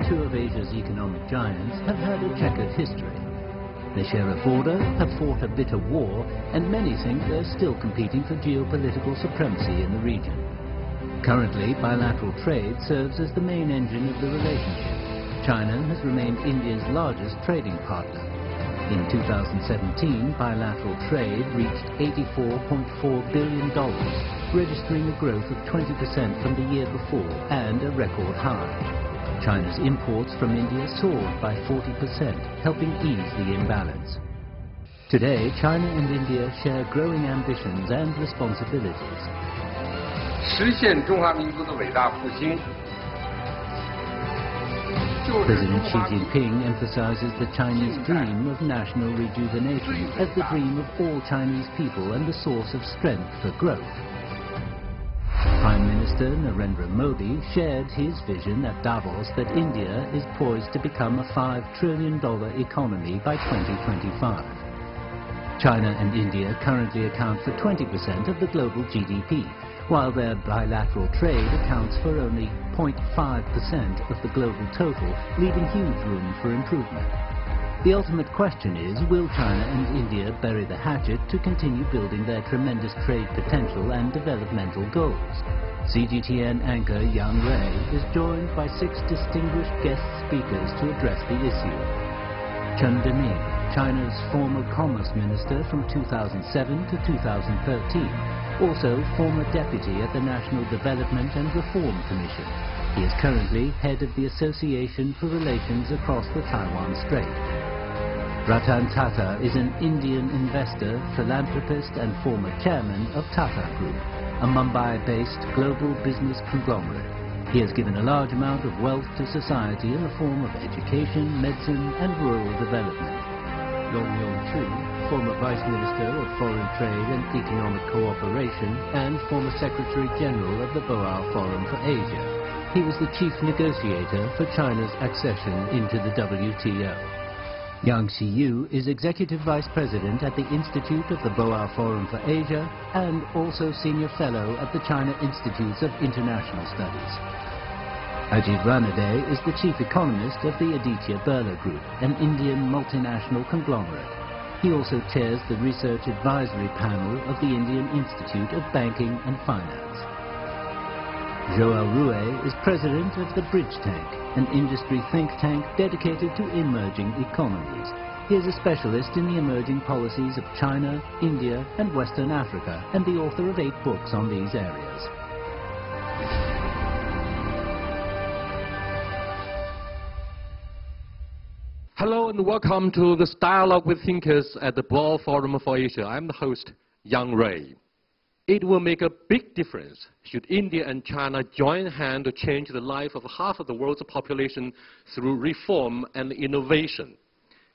two of Asia's economic giants, have had a checkered history. They share a border, have fought a bitter war, and many think they're still competing for geopolitical supremacy in the region. Currently, bilateral trade serves as the main engine of the relationship. China has remained India's largest trading partner. In 2017, bilateral trade reached $84.4 billion, registering a growth of 20% from the year before and a record high. China's imports from India soared by 40%, helping ease the imbalance. Today, China and India share growing ambitions and responsibilities. President Xi Jinping emphasizes the Chinese dream of national rejuvenation as the dream of all Chinese people and the source of strength for growth. Prime Minister Narendra Modi shared his vision at Davos that India is poised to become a $5 trillion economy by 2025. China and India currently account for 20% of the global GDP, while their bilateral trade accounts for only 0.5% of the global total, leaving huge room for improvement. The ultimate question is, will China and India bury the hatchet to continue building their tremendous trade potential and developmental goals? CGTN anchor Yang Rui is joined by 6 distinguished guest speakers to address the issue. Chen Deming, China's former Commerce Minister from 2007 to 2013, also former deputy at the National Development and Reform Commission. He is currently head of the Association for Relations Across the Taiwan Strait. Ratan Tata is an Indian investor, philanthropist and former chairman of Tata Group, a Mumbai-based global business conglomerate. He has given a large amount of wealth to society in the form of education, medicine and rural development. Long Yong-chu, former Vice Minister of Foreign Trade and Economic Cooperation and former Secretary General of the Boao Forum for Asia. He was the chief negotiator for China's accession into the WTO. Yang Xiyu is Executive Vice President at the Institute of the Boao Forum for Asia and also Senior Fellow at the China Institutes of International Studies. Ajit Ranade is the Chief Economist of the Aditya Birla Group, an Indian multinational conglomerate. He also chairs the Research Advisory Panel of the Indian Institute of Banking and Finance. Joël Rouet is President of the Bridge Tank, an industry think tank dedicated to emerging economies. He is a specialist in the emerging policies of China, India and Western Africa and the author of 8 books on these areas. Hello and welcome to this dialogue with thinkers at the Boao Forum for Asia. I'm the host, Yang Rui. It will make a big difference should India and China join hands to change the life of half of the world's population through reform and innovation.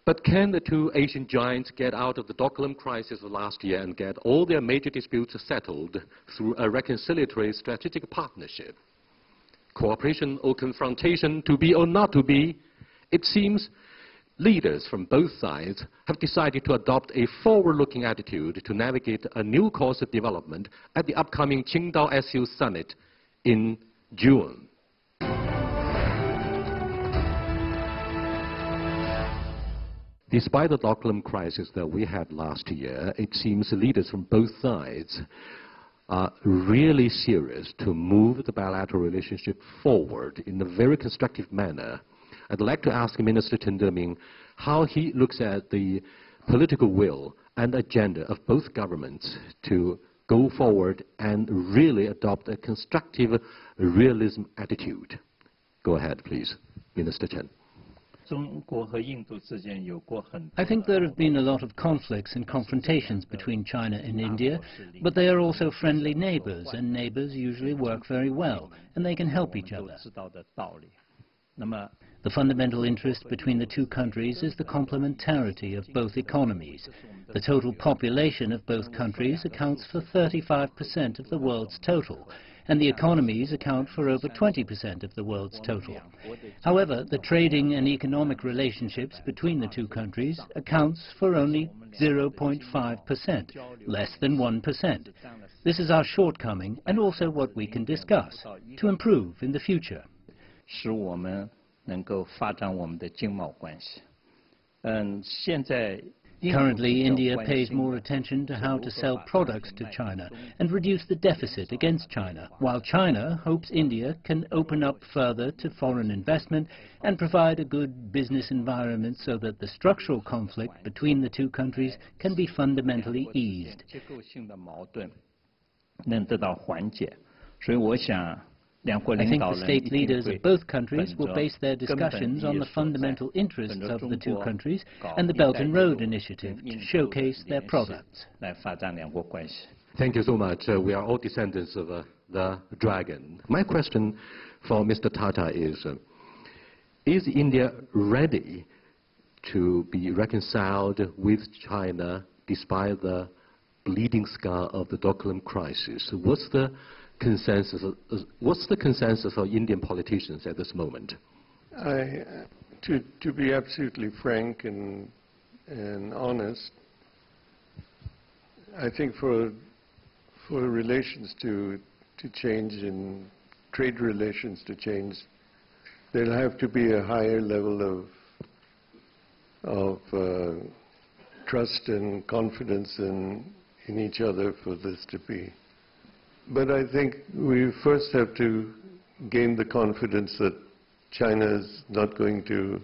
But can the two Asian giants get out of the Doklam crisis of last year and get all their major disputes settled through a reconciliatory strategic partnership? Cooperation or confrontation, to be or not to be? It seems leaders from both sides have decided to adopt a forward-looking attitude to navigate a new course of development at the upcoming Qingdao SU Summit in June. Despite the Doklam crisis that we had last year, it seems leaders from both sides are really serious to move the bilateral relationship forward in a very constructive manner. I'd like to ask Minister Chen Deming how he looks at the political will and agenda of both governments to go forward and really adopt a constructive realism attitude. Go ahead, please, Minister Chen. I think there have been a lot of conflicts and confrontations between China and India, but they are also friendly neighbors, and neighbors usually work very well, and they can help each other. The fundamental interest between the two countries is the complementarity of both economies. The total population of both countries accounts for 35% of the world's total, and the economies account for over 20% of the world's total. However, the trading and economic relationships between the two countries accounts for only 0.5%, less than 1%. This is our shortcoming and also what we can discuss to improve in the future. 能够发展我们的经贸关系。现在 Currently, India pays more attention to how to sell products to China and reduce the deficit against China, while China hopes India can open up further to foreign investment and provide a good business environment so that the structural conflict between the two countries can be fundamentally eased. 结构性的矛盾能得到缓解，所以我想。 I think the state leaders of both countries will base their discussions on the fundamental interests of the two countries and the Belt and Road Initiative to showcase their products. Thank you so much. We are all descendants of the dragon. My question for Mr. Tata is India ready to be reconciled with China despite the bleeding scar of the Doklam crisis? What's the consensus of Indian politicians at this moment? To be absolutely frank and honest, I think for relations to change and trade relations to change, there'll have to be a higher level of trust and confidence in each other for this to be. But I think we first have to gain the confidence that China is not going to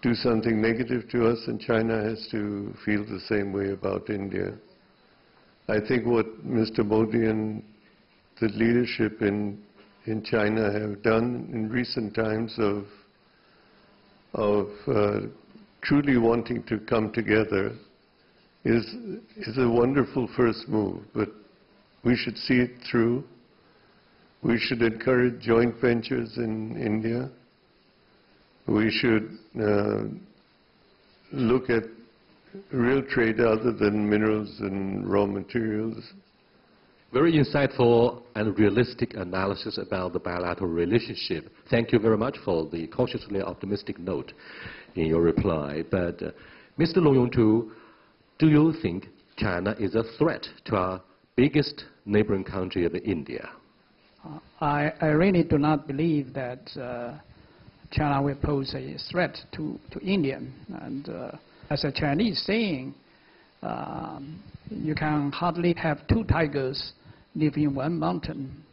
do something negative to us, and China has to feel the same way about India. I think what Mr. Modi and the leadership in China have done in recent times of truly wanting to come together is a wonderful first move, but we should see it through. We should encourage joint ventures in India. We should look at real trade other than minerals and raw materials. Very insightful and realistic analysis about the bilateral relationship. Thank you very much for the cautiously optimistic note in your reply. But Mr. Long Yong-tu, do you think China is a threat to our biggest neighboring country of India? I really do not believe that China will pose a threat to India. And as a Chinese saying, you can hardly have two tigers live in one mountain.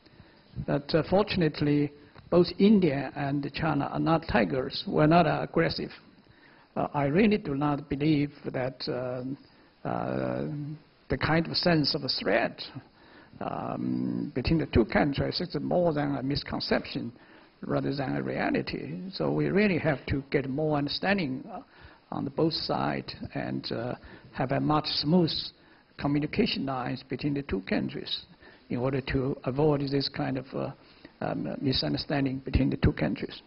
But fortunately, both India and China are not tigers. We're not aggressive. I really do not believe that the kind of sense of a threat between the two countries is more than a misconception rather than a reality. So we really have to get more understanding on both sides and have a much smooth communication lines between the two countries in order to avoid this kind of misunderstanding between the two countries.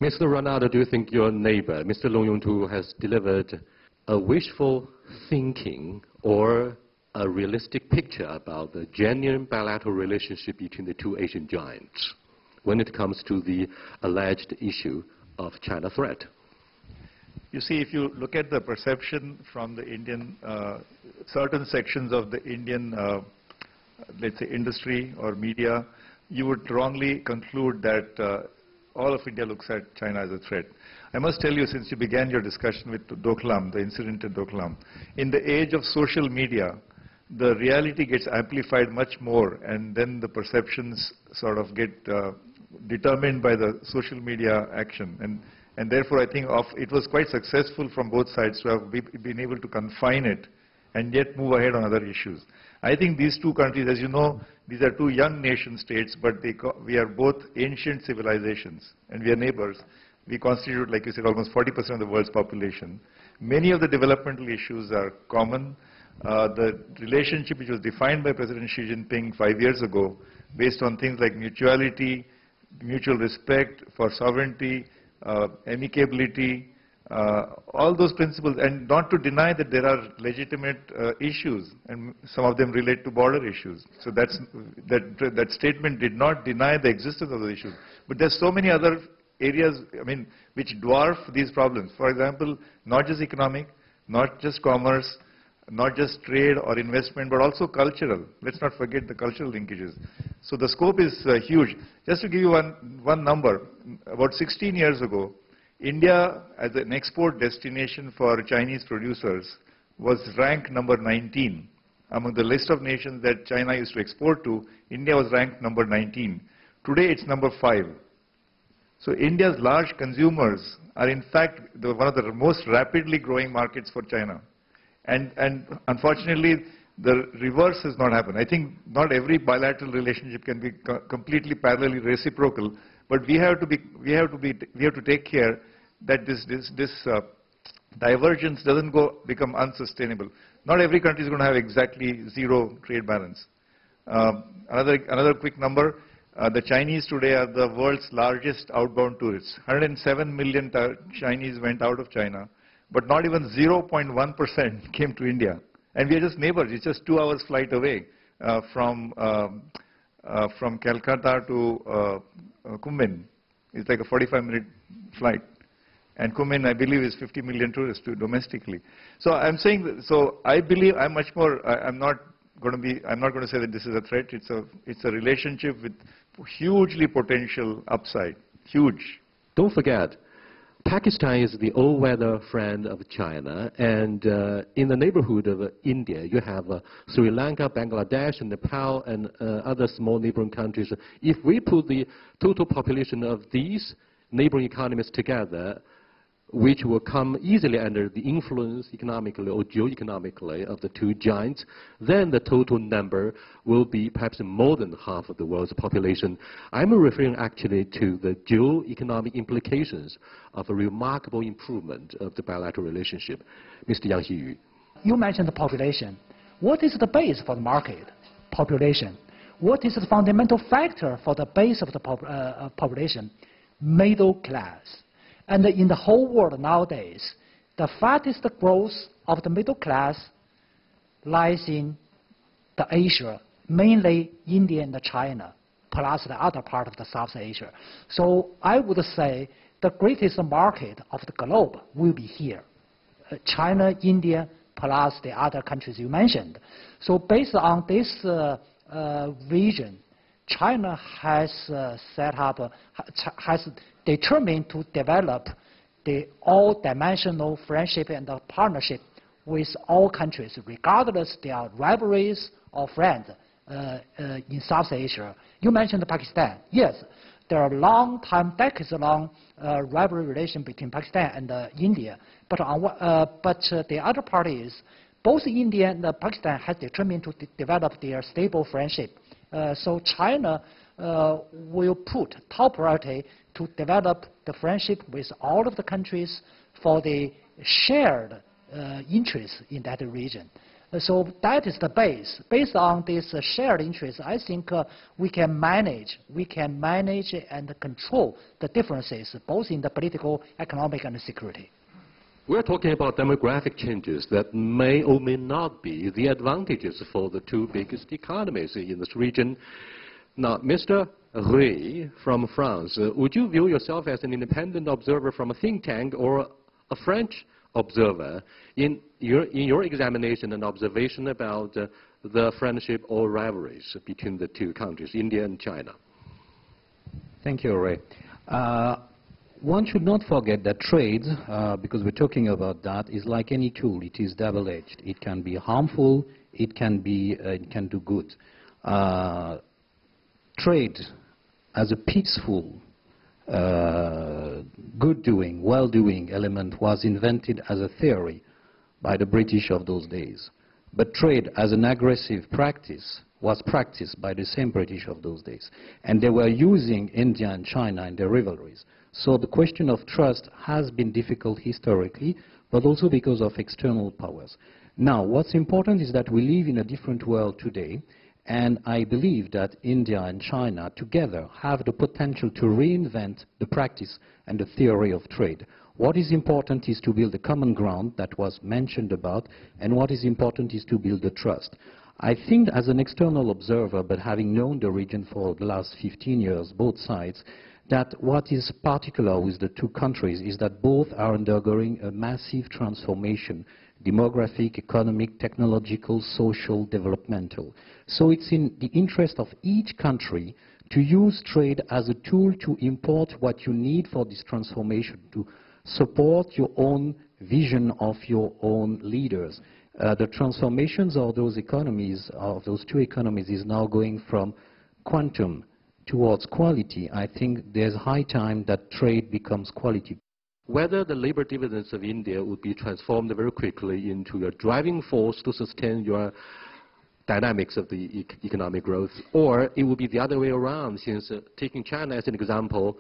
Mr. Ranade, do you think your neighbor, Mr. Long Yong-tu, has delivered a wishful thinking or a realistic picture about the genuine bilateral relationship between the two Asian giants when it comes to the alleged issue of China threat? You see, if you look at the perception from the Indian, certain sections of the Indian, let's say, industry or media, you would wrongly conclude that all of India looks at China as a threat. I must tell you, since you began your discussion with Doklam, the incident at Doklam, in the age of social media, the reality gets amplified much more, and then the perceptions sort of get determined by the social media action. And therefore, I think it was quite successful from both sides to have been able to confine it and yet move ahead on other issues. I think these two countries, as you know, these are two young nation states, but we are both ancient civilizations, and we are neighbors. We constitute, like you said, almost 40% of the world's population. Many of the developmental issues are common. The relationship which was defined by President Xi Jinping 5 years ago, based on things like mutuality, mutual respect for sovereignty, amicability, all those principles, and not to deny that there are legitimate issues, and some of them relate to border issues. So that statement did not deny the existence of those issues. But there's so many other areas, I mean, which dwarf these problems. For example, not just economic, not just commerce, not just trade or investment, but also cultural. Let's not forget the cultural linkages. So the scope is huge. Just to give you one number, about 16 years ago, India as an export destination for Chinese producers was ranked number 19. Among the list of nations that China used to export to, India was ranked number 19. Today it's number 5. So India's large consumers are in fact one of the most rapidly growing markets for China. And unfortunately, the reverse has not happened. I think not every bilateral relationship can be completely parallelly reciprocal, but we have to take care that this divergence doesn't become unsustainable. Not every country is going to have exactly zero trade balance. Another quick number. The Chinese today are the world's largest outbound tourists. 107 million Chinese went out of China, but not even 0.1% came to India. And we are just neighbors. It's just 2 hours flight away from Calcutta to Kunming. It's like a 45-minute flight. And Kunming, I believe, is 50 million tourists domestically. So I'm saying, so I believe I'm much more. I'm not going to say that this is a threat. It's a relationship with hugely potential upside. Huge. Don't forget, Pakistan is the all-weather friend of China, and in the neighborhood of India, you have Sri Lanka, Bangladesh, and Nepal, and other small neighboring countries. If we put the total population of these neighboring economies together, which will come easily under the influence economically or geo-economically of the two giants, then the total number will be perhaps more than half of the world's population. I'm referring actually to the geo-economic implications of a remarkable improvement of the bilateral relationship. Mr. Yang Xiyu. You mentioned the population. What is the base for the market? Population. What is the fundamental factor for the base of the population? Middle class. And in the whole world nowadays, the fastest growth of the middle class lies in the Asia, mainly India and China, plus the other part of the South Asia. So I would say the greatest market of the globe will be here. China, India, plus the other countries you mentioned. So based on this vision, China has set up, has determined to develop the all-dimensional friendship and partnership with all countries, regardless their rivalries or friends in South Asia. You mentioned Pakistan. Yes, there are long-time, decades-long rivalry relation between Pakistan and India. But the other part is, both India and Pakistan have determined to develop their stable friendship. So China will put top priority to develop the friendship with all of the countries for the shared interests in that region. So that is the base. Based on this shared interest, I think we can manage and control the differences both in the political, economic, and security. We're talking about demographic changes that may or may not be the advantages for the two biggest economies in this region. Now, Mr. Rey from France, would you view yourself as an independent observer from a think tank or a French observer in your examination and observation about the friendship or rivalries between the two countries, India and China? Thank you, Ray. One should not forget that trade, because we're talking about that, is like any tool. It is double-edged. It can be harmful. It can do good. Trade, as a peaceful, good-doing, well-doing element, was invented as a theory by the British of those days. But trade, as an aggressive practice, was practiced by the same British of those days. And they were using India and China in their rivalries. So the question of trust has been difficult historically, but also because of external powers. Now, what's important is that we live in a different world today, and I believe that India and China together have the potential to reinvent the practice and the theory of trade. What is important is to build a common ground that was mentioned about, and what is important is to build the trust. I think as an external observer, but having known the region for the last 15 years, both sides, that what is particular with the two countries is that both are undergoing a massive transformation, demographic, economic, technological, social, developmental. So it's in the interest of each country to use trade as a tool to import what you need for this transformation, to support your own vision of your own leaders. The transformations of those economies, of those two economies, is now going from quantum towards quality. I think there's high time that trade becomes quality. Whether the labor dividends of India would be transformed very quickly into a driving force to sustain your dynamics of the economic growth, or it will be the other way around, since taking China as an example,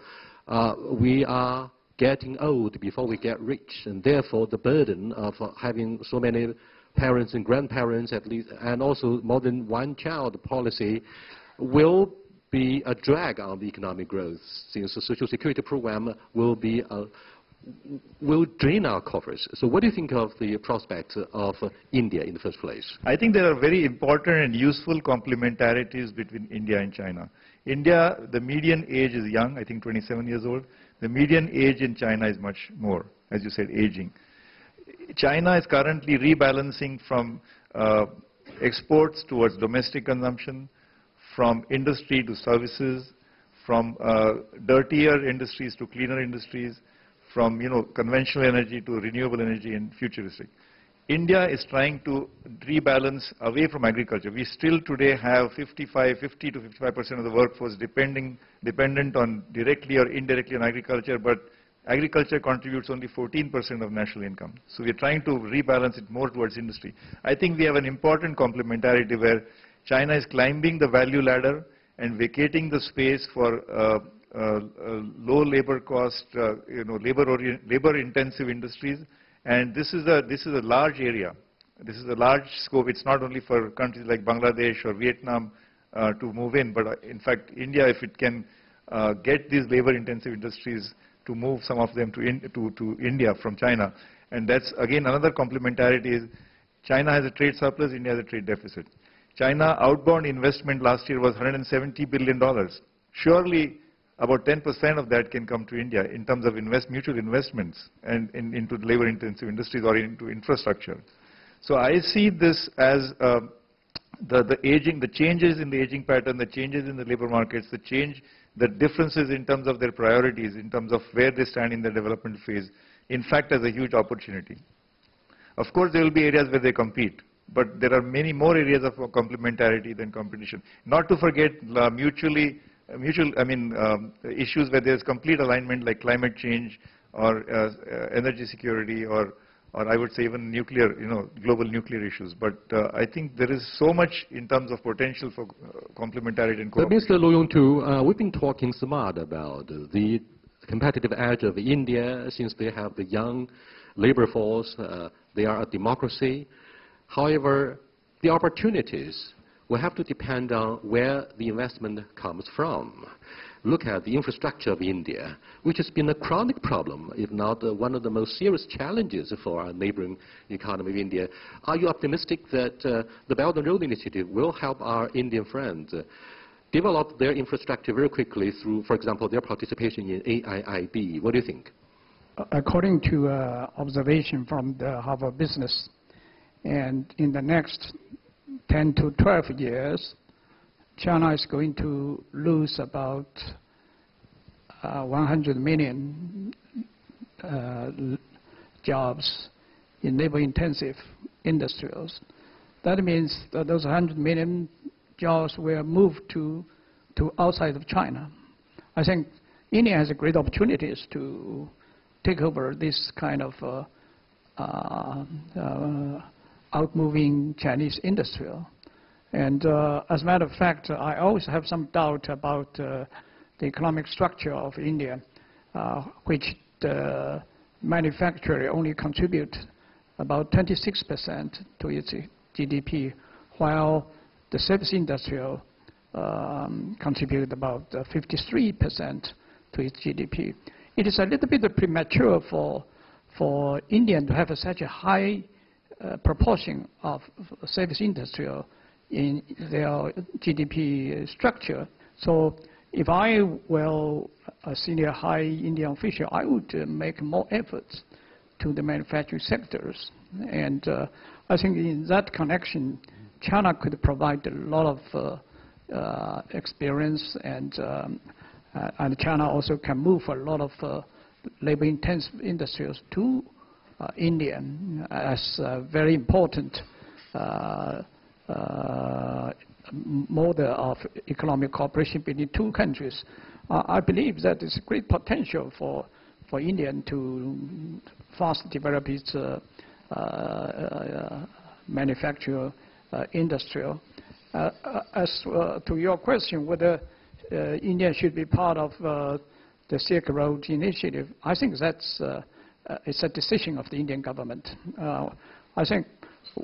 we are getting old before we get rich, and therefore the burden of having so many parents and grandparents at least, and also more than one child policy will be a drag on the economic growth, since the social security program will drain our coffers. So what do you think of the prospects of India in the first place? I think there are very important and useful complementarities between India and China. India, the median age is young, I think 27 years old. The median age in China is much more, as you said, aging. China is currently rebalancing from exports towards domestic consumption, from industry to services, from dirtier industries to cleaner industries, from conventional energy to renewable energy and futuristic. India is trying to rebalance away from agriculture. We still today have 50 to 55% of the workforce dependent on directly or indirectly on agriculture, but agriculture contributes only 14% of national income. So we're trying to rebalance it more towards industry. I think we have an important complementarity where China is climbing the value ladder and vacating the space for low labor cost, labor-intensive industries. And this is a large area. This is a large scope. It's not only for countries like Bangladesh or Vietnam to move in, but in fact, India, if it can get these labor-intensive industries to move some of them to India from China. And that's, again, another complementarity is China has a trade surplus, India has a trade deficit. China outbound investment last year was $170 billion. Surely, about 10% of that can come to India in terms of mutual investments and into labor-intensive industries or into infrastructure. So I see this as the changes in the aging pattern, the changes in the labor markets, the differences in terms of their priorities, in terms of where they stand in the development phase, in fact, as a huge opportunity. Of course, there will be areas where they compete, but there are many more areas of complementarity than competition. Not to forget issues where there's complete alignment, like climate change or energy security, or I would say even nuclear, global nuclear issues. But I think there is so much in terms of potential for complementarity and cooperation. Mr. Lu Yongtu, we've been talking smart about the competitive edge of India, since they have the young labor force, they are a democracy. However, the opportunities will have to depend on where the investment comes from. Look at the infrastructure of India, which has been a chronic problem, if not one of the most serious challenges for our neighboring economy of India. Are you optimistic that the Belt and Road Initiative will help our Indian friends develop their infrastructure very quickly through, for example, their participation in AIIB? What do you think? According to observation from the Harvard Business, and in the next 10 to 12 years, China is going to lose about 100 million jobs in labor-intensive industries. That means that those 100 million jobs will move to outside of China. I think India has a great opportunities to take over this kind of outmoving Chinese industry. And as a matter of fact, I always have some doubt about the economic structure of India, which the manufacturer only contribute about 26% to its GDP, while the service industry contribute about 53% to its GDP. It is a little bit premature for India to have such a high proportion of service industry in their GDP structure. So if I were a senior high Indian official, I would make more efforts to the manufacturing sectors. And I think in that connection, China could provide a lot of experience, and China also can move a lot of labor-intensive industries to India as a very important model of economic cooperation between two countries. I believe that there's great potential for India to fast develop its manufacturing industry. As to your question, whether India should be part of the Silk Road Initiative, I think that's it's a decision of the Indian government. I think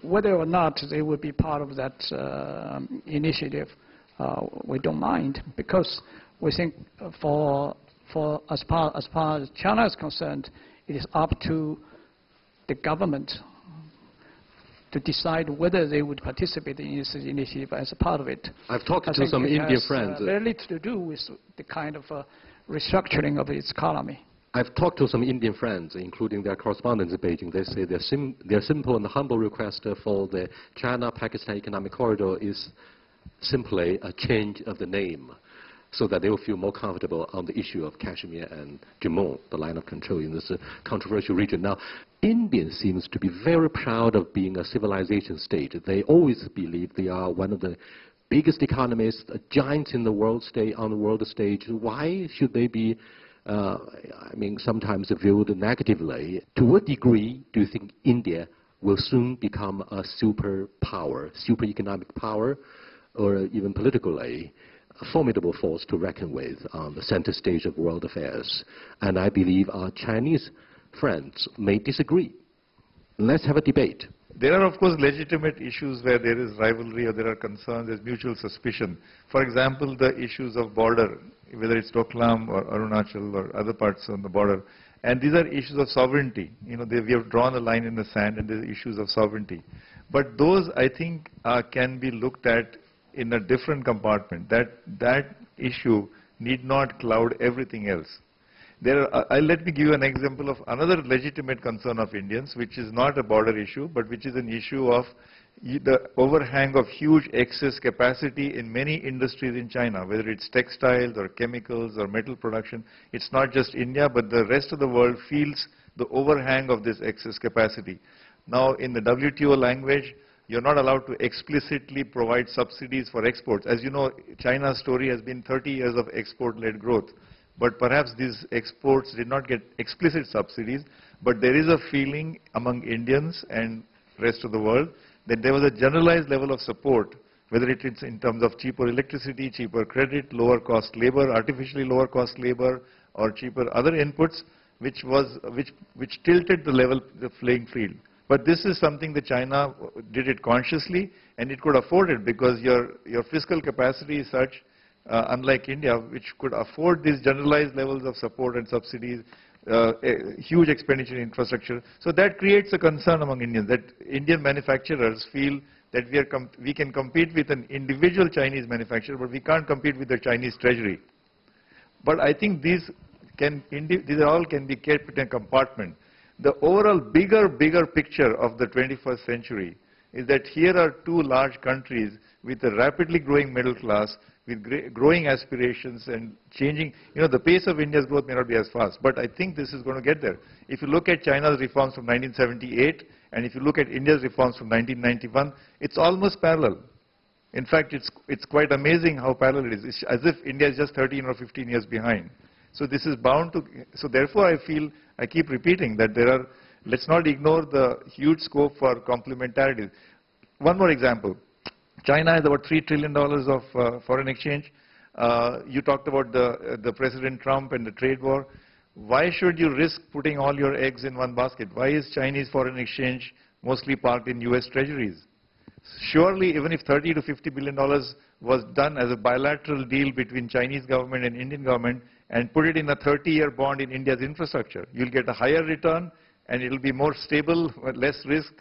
whether or not they will be part of that initiative, we don't mind, because we think as far as China is concerned, it is up to the government to decide whether they would participate in this initiative as a part of it. I've talked to some Indian friends. Very little to do with the kind of restructuring of its economy. I've talked to some Indian friends, including their correspondents in Beijing. They say their simple and humble request for the China-Pakistan Economic Corridor is simply a change of the name, so that they will feel more comfortable on the issue of Kashmir and Jammu, the line of control in this controversial region. Now, India seems to be very proud of being a civilization state. They always believe they are one of the biggest economies, a giant in the world on the world stage. Why should they be, sometimes viewed negatively? To what degree do you think India will soon become a superpower, super economic power, or even politically a formidable force to reckon with on the center stage of world affairs? And I believe our Chinese friends may disagree. Let's have a debate. There are, of course, legitimate issues where there is rivalry or there are concerns, there's mutual suspicion. For example, the issues of border, whether it's Doklam or Arunachal or other parts on the border. And these are issues of sovereignty. We have drawn a line in the sand, and there's issues of sovereignty. But those, I think, can be looked at in a different compartment. That issue need not cloud everything else. Let me give you an example of another legitimate concern of Indians, which is not a border issue, but which is an issue of the overhang of huge excess capacity in many industries in China, whether it's textiles or chemicals or metal production. It's not just India, but the rest of the world feels the overhang of this excess capacity. Now, in the WTO language, you're not allowed to explicitly provide subsidies for exports. As you know, China's story has been 30 years of export-led growth. But perhaps these exports did not get explicit subsidies, but there is a feeling among Indians and rest of the world that there was a generalized level of support, whether it is in terms of cheaper electricity, cheaper credit, lower cost labor, artificially lower cost labor, or cheaper other inputs, which tilted the playing field. But this is something that China did it consciously, and it could afford it because your fiscal capacity is such, unlike India, which could afford these generalized levels of support and subsidies, huge expenditure in infrastructure. So that creates a concern among Indians, that Indian manufacturers feel that we can compete with an individual Chinese manufacturer, but we can't compete with the Chinese treasury. But I think these all can be kept in a compartment. The overall bigger picture of the 21st century is that here are two large countries with a rapidly growing middle class, with growing aspirations and changing. The pace of India's growth may not be as fast, but I think this is going to get there. If you look at China's reforms from 1978, and if you look at India's reforms from 1991, it's almost parallel. In fact, it's quite amazing how parallel it is. It's as if India is just 13 or 15 years behind. So this is bound to, so therefore I keep repeating that let's not ignore the huge scope for complementarity. One more example. China has about $3 trillion of foreign exchange. You talked about the President Trump and the trade war. Why should you risk putting all your eggs in one basket? Why is Chinese foreign exchange mostly parked in US treasuries? Surely, even if $30 to $50 billion was done as a bilateral deal between Chinese government and Indian government and put it in a 30-year bond in India's infrastructure, you'll get a higher return and it'll be more stable, less risk.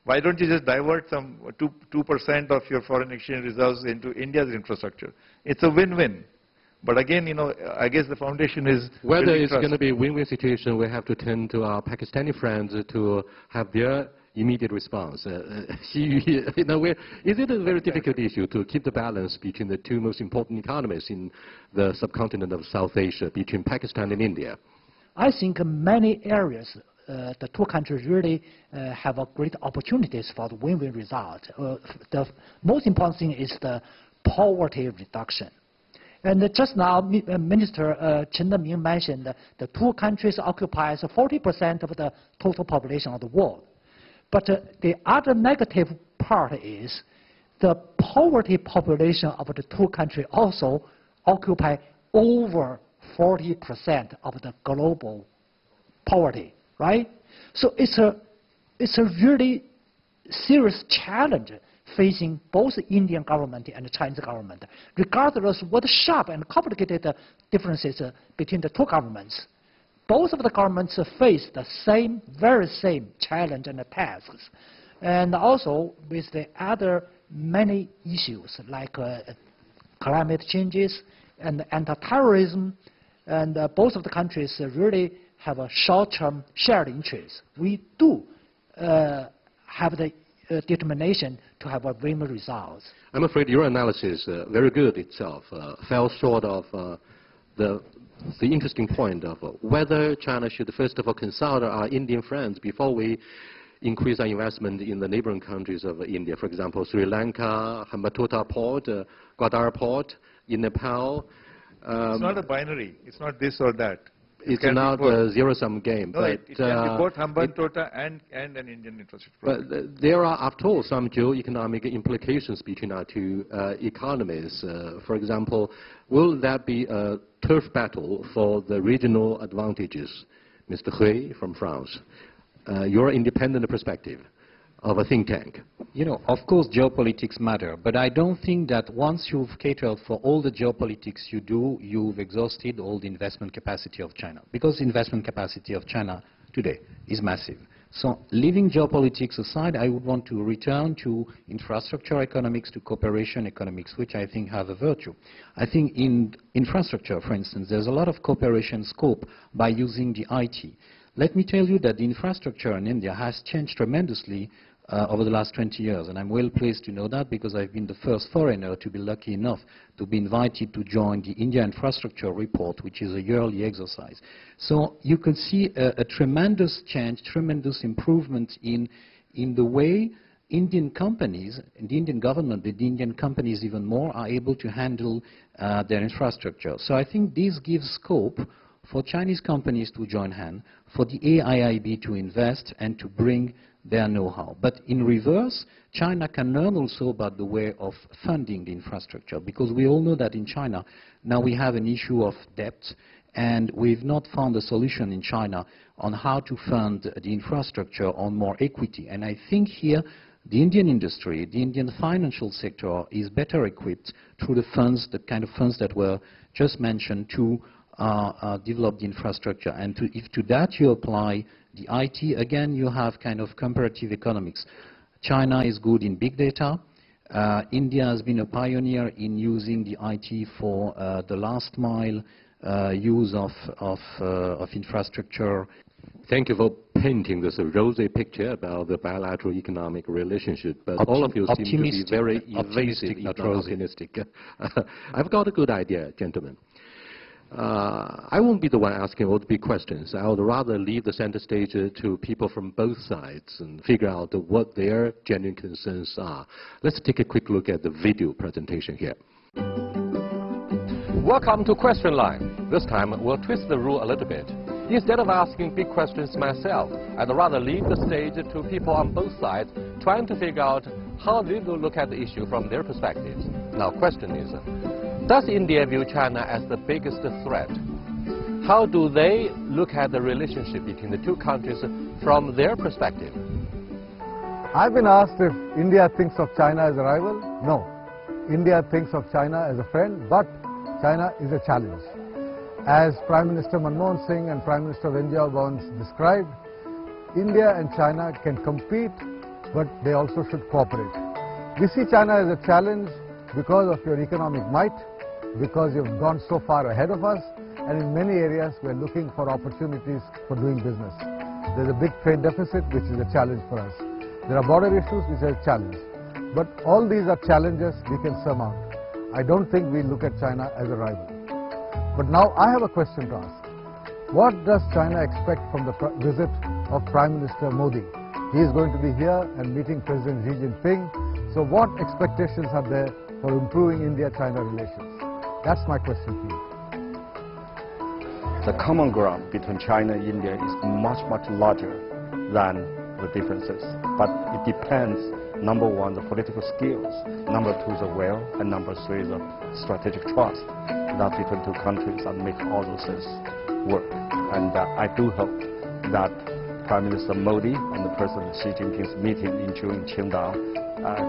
Why don't you just divert some 2% of your foreign exchange reserves into India's infrastructure? It's a win-win. But again, you know, I guess the foundation is whether it's going to be a win-win situation, we have to turn to our Pakistani friends to have their immediate response. You know, is it a very difficult issue to keep the balance between the two most important economies in the subcontinent of South Asia, between Pakistan and India? I think many areas, the two countries really have a great opportunities for the win-win result. The most important thing is the poverty reduction. And just now, Minister Chen Deming mentioned that the two countries occupies 40% of the total population of the world. But the other negative part is the poverty population of the two countries also occupy over 40% of the global poverty, right? So it's a really serious challenge facing both the Indian government and the Chinese government, regardless what sharp and complicated differences between the two governments. Both of the governments face the very same challenge and tasks. And also with the other many issues like climate changes and anti-terrorism, and both of the countries really have a short-term shared interest. We do have the determination to have a win-win results. I'm afraid your analysis, very good itself, fell short of the interesting point of whether China should first of all consult our Indian friends before we increase our investment in the neighboring countries of India. For example, Sri Lanka, Hambantota Port, Gwadar Port, in Nepal. It's not a binary. It's not this or that. It's not a zero-sum game. No, it can be both Hambantota and an Indian infrastructure project. But there are, after all, some geo-economic implications between our two economies. For example, will that be a turf battle for the regional advantages? Mr. Hui from France, your independent perspective of a think tank. You know, of course geopolitics matter, but I don't think that once you've catered for all the geopolitics you do, you've exhausted all the investment capacity of China. Because the investment capacity of China today is massive. So leaving geopolitics aside, I would want to return to infrastructure economics, to cooperation economics, which I think have a virtue. I think in infrastructure, for instance, there's a lot of cooperation scope by using the IT. Let me tell you that the infrastructure in India has changed tremendously over the last 20 years, and I'm well pleased to know that because I've been the first foreigner to be lucky enough to be invited to join the India Infrastructure Report, which is a yearly exercise. So you can see a tremendous change, tremendous improvement in the way Indian companies, and the Indian government, the Indian companies even more, are able to handle their infrastructure. So I think this gives scope for Chinese companies to join hands, for the AIIB to invest and to bring their know-how. But in reverse, China can learn also about the way of funding the infrastructure, because we all know that in China now we have an issue of debt, and we've not found a solution in China on how to fund the infrastructure on more equity. And I think here the Indian industry, the Indian financial sector is better equipped through the funds, the kind of funds that were just mentioned, to develop the infrastructure. And if to that you apply the IT, again you have kind of comparative economics. China is good in big data. India has been a pioneer in using the IT for the last mile use of infrastructure. Thank you for painting this rosy picture about the bilateral economic relationship, but all of you seem to be very evasive, not optimistic. I've got a good idea, gentlemen. I won't be the one asking all the big questions. I would rather leave the center stage to people from both sides and figure out what their genuine concerns are. Let's take a quick look at the video presentation here. Welcome to Question Line. This time we'll twist the rule a little bit. Instead of asking big questions myself, I'd rather leave the stage to people on both sides trying to figure out how they will look at the issue from their perspectives. Now, question is, does India view China as the biggest threat? How do they look at the relationship between the two countries from their perspective? I've been asked if India thinks of China as a rival. No. India thinks of China as a friend, but China is a challenge. As Prime Minister Manmohan Singh and Prime Minister Wen Jiabao once described, India and China can compete but they also should cooperate. We see China as a challenge because of your economic might, because you've gone so far ahead of us, and in many areas we're looking for opportunities for doing business. There's a big trade deficit, which is a challenge for us. There are border issues, which are a challenge. But all these are challenges we can surmount. I don't think we look at China as a rival. But now I have a question to ask. What does China expect from the visit of Prime Minister Modi? He is going to be here and meeting President Xi Jinping. So what expectations are there for improving India-China relations? That's my question to you. The common ground between China and India is much, much larger than the differences. But it depends, number one, the political skills, number two, the will, and number three, the strategic trust that between two countries and make all those things work. And I do hope that Prime Minister Modi and the President Xi Jinping's meeting in June in Qingdao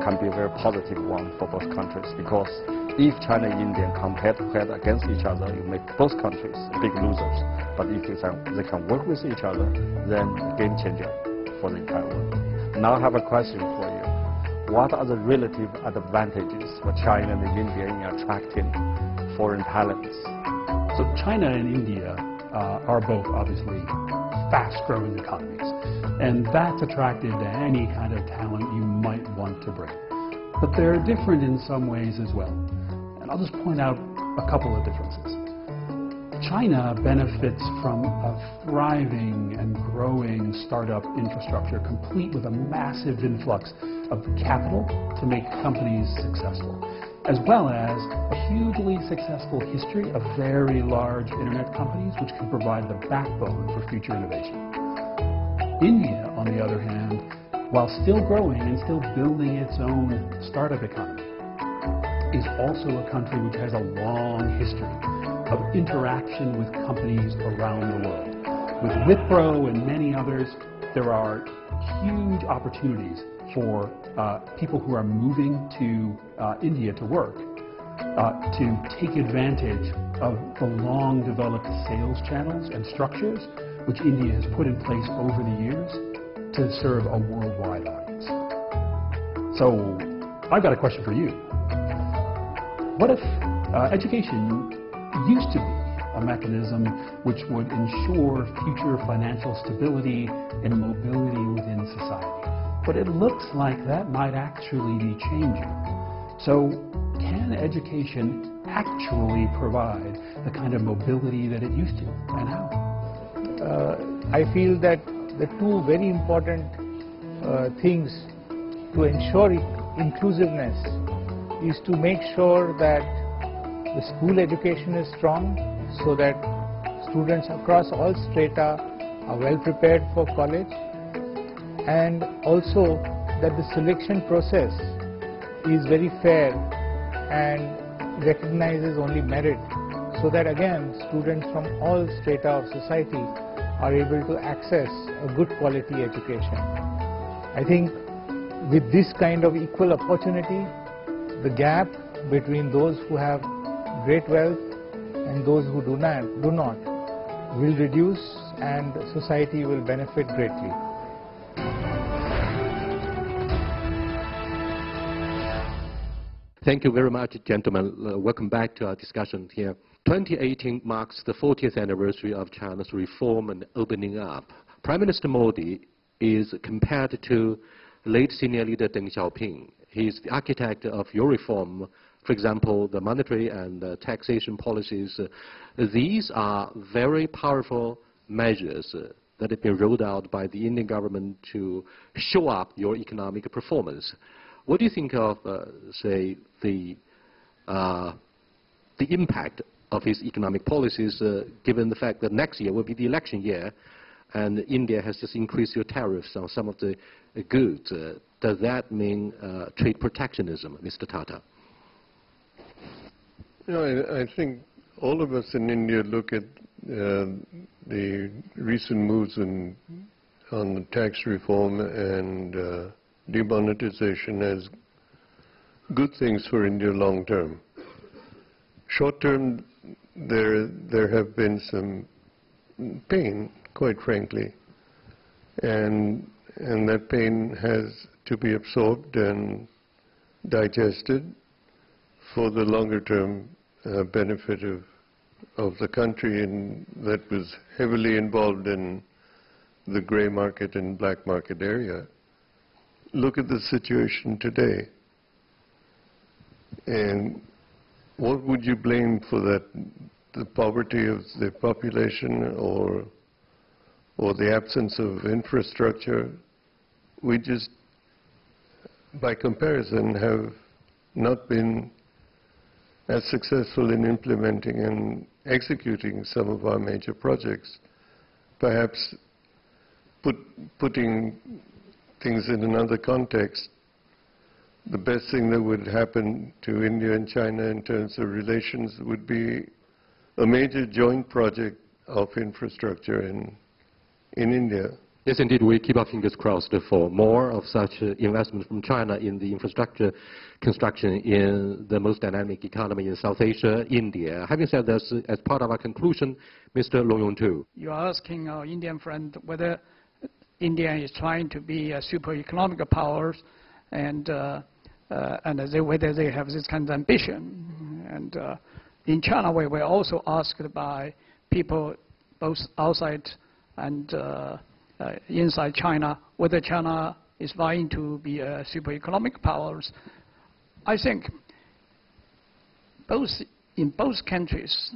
can be a very positive one for both countries, because if China and India compare head against each other, you make both countries big losers. But if they can work with each other, then a game changer for the entire world. Now I have a question for you. What are the relative advantages for China and India in attracting foreign talents? So China and India are both obviously fast-growing economies, and that's attractive to any kind of talent you might want to bring. But they're different in some ways as well. And I'll just point out a couple of differences. China benefits from a thriving and growing startup infrastructure, complete with a massive influx of capital to make companies successful, as well as a hugely successful history of very large internet companies which can provide the backbone for future innovation. India, on the other hand, while still growing and still building its own startup economy, is also a country which has a long history of interaction with companies around the world. With Wipro and many others, there are huge opportunities for people who are moving to India to work to take advantage of the long-developed sales channels and structures which India has put in place over the years to serve a worldwide audience. So, I've got a question for you. What if education used to be a mechanism which would ensure future financial stability and mobility within society? But it looks like that might actually be changing. So, can education actually provide the kind of mobility that it used to, and how? I feel that the two very important things to ensure inclusiveness is to make sure that the school education is strong, so that students across all strata are well prepared for college, and also that the selection process is very fair and recognizes only merit, so that again students from all strata of society are able to access a good quality education. I think with this kind of equal opportunity, the gap between those who have great wealth and those who do not will reduce, and society will benefit greatly. Thank you very much, gentlemen. Welcome back to our discussion here. 2018 marks the 40th anniversary of China's reform and opening up. Prime Minister Modi is compared to late senior leader Deng Xiaoping. He is the architect of your reform. For example, the monetary and taxation policies. These are very powerful measures that have been rolled out by the Indian government to show up your economic performance. What do you think of, say, the impact of his economic policies, given the fact that next year will be the election year, and India has just increased your tariffs on some of the goods? Does that mean trade protectionism, Mr. Tata? You know, I think all of us in India look at the recent moves on the tax reform and demonetization as good things for India long term. Short term, there have been some pain, quite frankly, and that pain has to be absorbed and digested for the longer term benefit of the country that was heavily involved in the gray market and black market area. Look at the situation today. And what would you blame for that? The poverty of the population or the absence of infrastructure? We just, by comparison, have not been as successful in implementing and executing some of our major projects. Perhaps putting things in another context, the best thing that would happen to India and China in terms of relations would be a major joint project of infrastructure in India. Yes, indeed, we keep our fingers crossed for more of such investment from China in the infrastructure construction in the most dynamic economy in South Asia, India. Having said this, as part of our conclusion, Mr. Long Yong-tu. You are asking our Indian friend whether India is trying to be a super economic power and whether they have this kind of ambition. And in China, we were also asked by people both outside and inside China whether China is vying to be a super economic power. I think in both countries,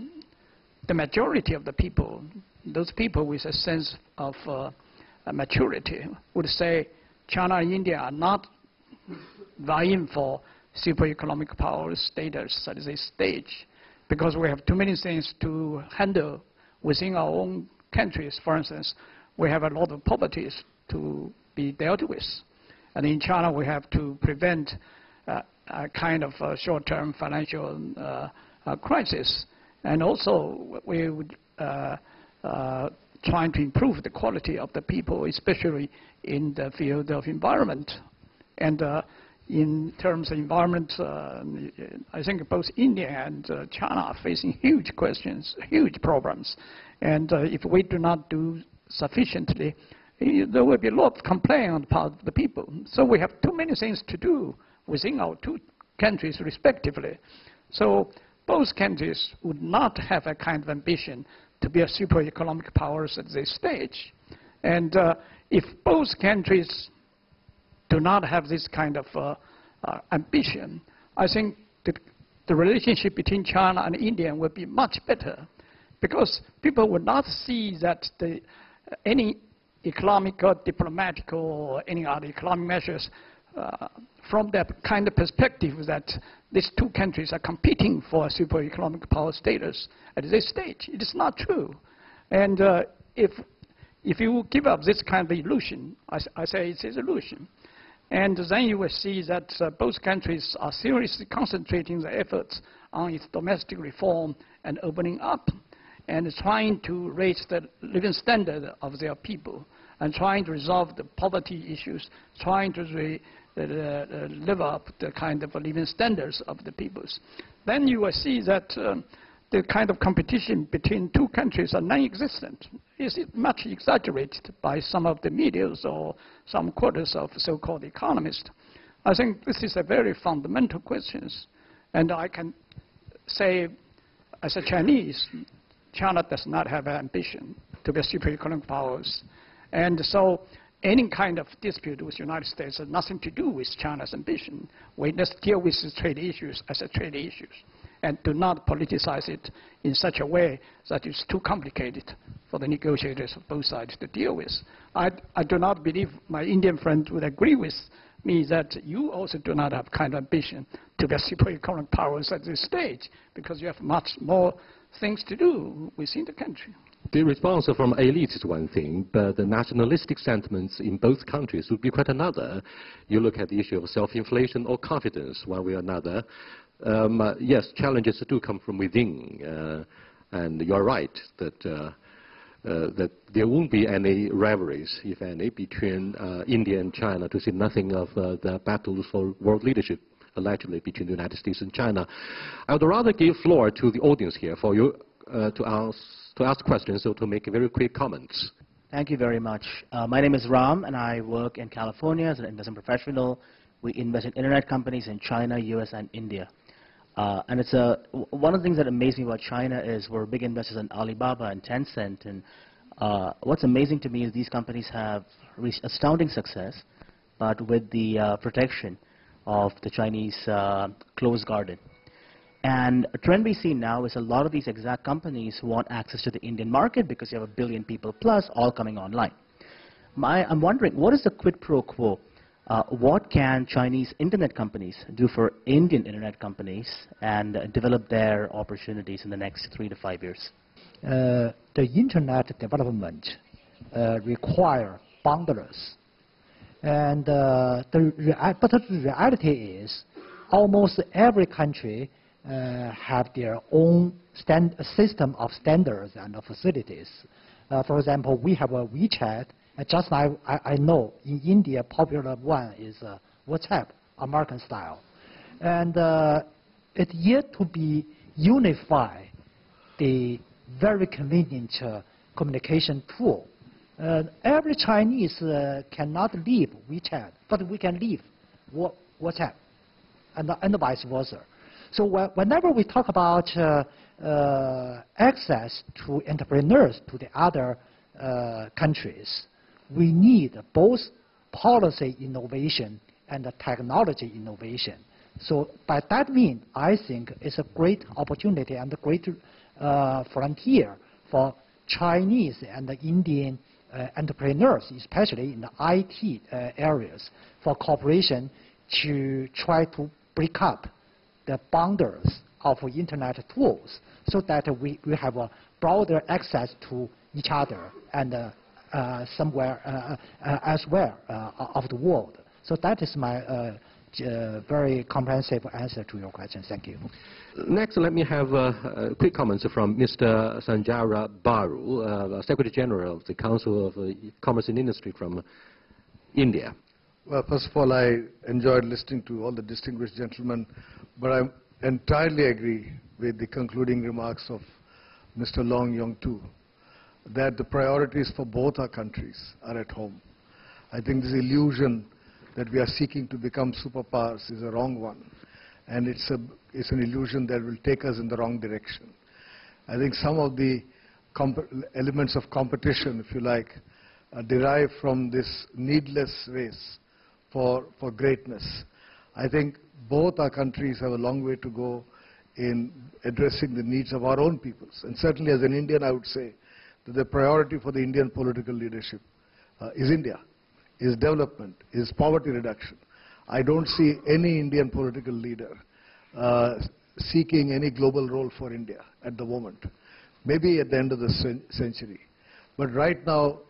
the majority of the people, those people with a sense of maturity, would say China and India are not vying for super economic power status at this stage, because we have too many things to handle within our own countries. For instance, we have a lot of poverty to be dealt with. And in China, we have to prevent a kind of short-term financial crisis. And also, we would trying to improve the quality of the people, especially in the field of environment. And in terms of environment, I think both India and China are facing huge questions, huge problems. And if we do not do sufficiently, there will be a lot of complaint on the part of the people. So we have too many things to do within our two countries respectively. So both countries would not have a kind of ambition to be a super economic powers at this stage. And if both countries do not have this kind of ambition, I think the relationship between China and India will be much better, because people would not see that any economic or diplomatic or any other economic measures from that kind of perspective that these two countries are competing for a super economic power status at this stage. It is not true. And if you give up this kind of illusion, I say it's an illusion, and then you will see that both countries are seriously concentrating their efforts on its domestic reform and opening up, and trying to raise the living standard of their people, and trying to resolve the poverty issues, trying to live up the kind of living standards of the peoples. Then you will see that the kind of competition between two countries are non-existent. It's much exaggerated by some of the media or some quarters of so-called economists. I think this is a very fundamental question. And I can say, as a Chinese, China does not have an ambition to be a super economic powers. And so any kind of dispute with the United States has nothing to do with China's ambition. We just deal with the trade issues as a trade issues, and do not politicize it in such a way that it's too complicated for the negotiators of both sides to deal with. I do not believe my Indian friend would agree with me that you also do not have kind of ambition to be a super economic powers at this stage, because you have much more things to do within the country. The response from elites is one thing, but the nationalistic sentiments in both countries would be quite another. You look at the issue of self-inflation or confidence, one way or another. Yes, challenges do come from within, and you're right that that there won't be any rivalries, if any, between India and China, to say nothing of the battles for world leadership, allegedly between the United States and China. I would rather give floor to the audience here for you to ask questions or to make very quick comments. Thank you very much. My name is Ram, and I work in California as an investment professional. We invest in internet companies in China, US, and India. And it's one of the things that amazes me about China is we're big investors in Alibaba and Tencent. And what's amazing to me is these companies have reached astounding success, but with the protection of the Chinese closed garden. And a trend we see now is a lot of these exact companies want access to the Indian market because you have 1 billion people plus all coming online. I'm wondering, what is the quid pro quo? What can Chinese internet companies do for Indian internet companies and develop their opportunities in the next 3 to 5 years? The internet development require boundaries. And but the reality is almost every country have their own system of standards and facilities. For example, we have a WeChat. Just now, I know in India, popular one is WhatsApp, American style. And it's yet to be unified, the very convenient communication tool. Every Chinese cannot leave WeChat, but we can leave WhatsApp, and vice versa. So whenever we talk about access to entrepreneurs to the other countries, we need both policy innovation and technology innovation. So by that means, I think it's a great opportunity and a great frontier for Chinese and Indian entrepreneurs, especially in the IT areas, for cooperation to try to break up the boundaries of internet tools so that we have a broader access to each other and somewhere elsewhere of the world. So that is my very comprehensive answer to your question. Thank you. Next, let me have quick comments from Mr. Sanjara Baru, Secretary General of the Council of Commerce and Industry from India. Well, first of all, I enjoyed listening to all the distinguished gentlemen, but I entirely agree with the concluding remarks of Mr. Long Yong-tu, that the priorities for both our countries are at home. I think this illusion that we are seeking to become superpowers is a wrong one, and it's an illusion that will take us in the wrong direction. I think some of the elements of competition, if you like, derive from this needless race for greatness. I think both our countries have a long way to go in addressing the needs of our own peoples. And certainly as an Indian, I would say that the priority for the Indian political leadership is India, is development, is poverty reduction. I don't see any Indian political leader seeking any global role for India at the moment. Maybe at the end of the century. But right now,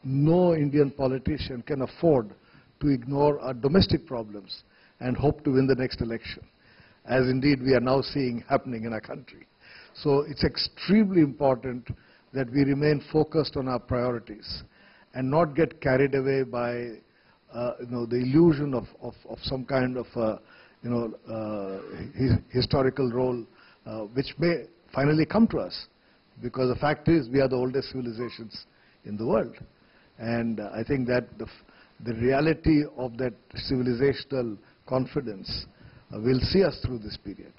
no Indian politician can afford to ignore our domestic problems and hope to win the next election, as indeed we are now seeing happening in our country. So it's extremely important that we remain focused on our priorities and not get carried away by the illusion of some kind of historical role which may finally come to us, because the fact is we are the oldest civilizations in the world. And I think that the reality of that civilizational confidence will see us through this period.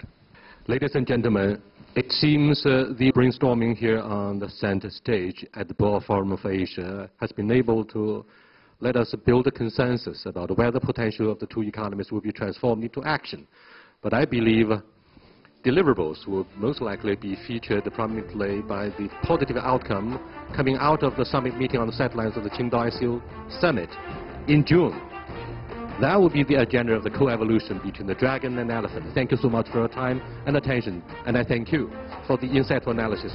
Ladies and gentlemen, it seems the brainstorming here on the center stage at the Boer Forum of Asia has been able to let us build a consensus about where the potential of the two economies will be transformed into action. But I believe deliverables will most likely be featured prominently by the positive outcome coming out of the summit meeting on the sidelines of the Qingdao ICO Summit in June. That will be the agenda of the co-evolution between the dragon and elephant. Thank you so much for your time and attention, and I thank you for the insightful analysis.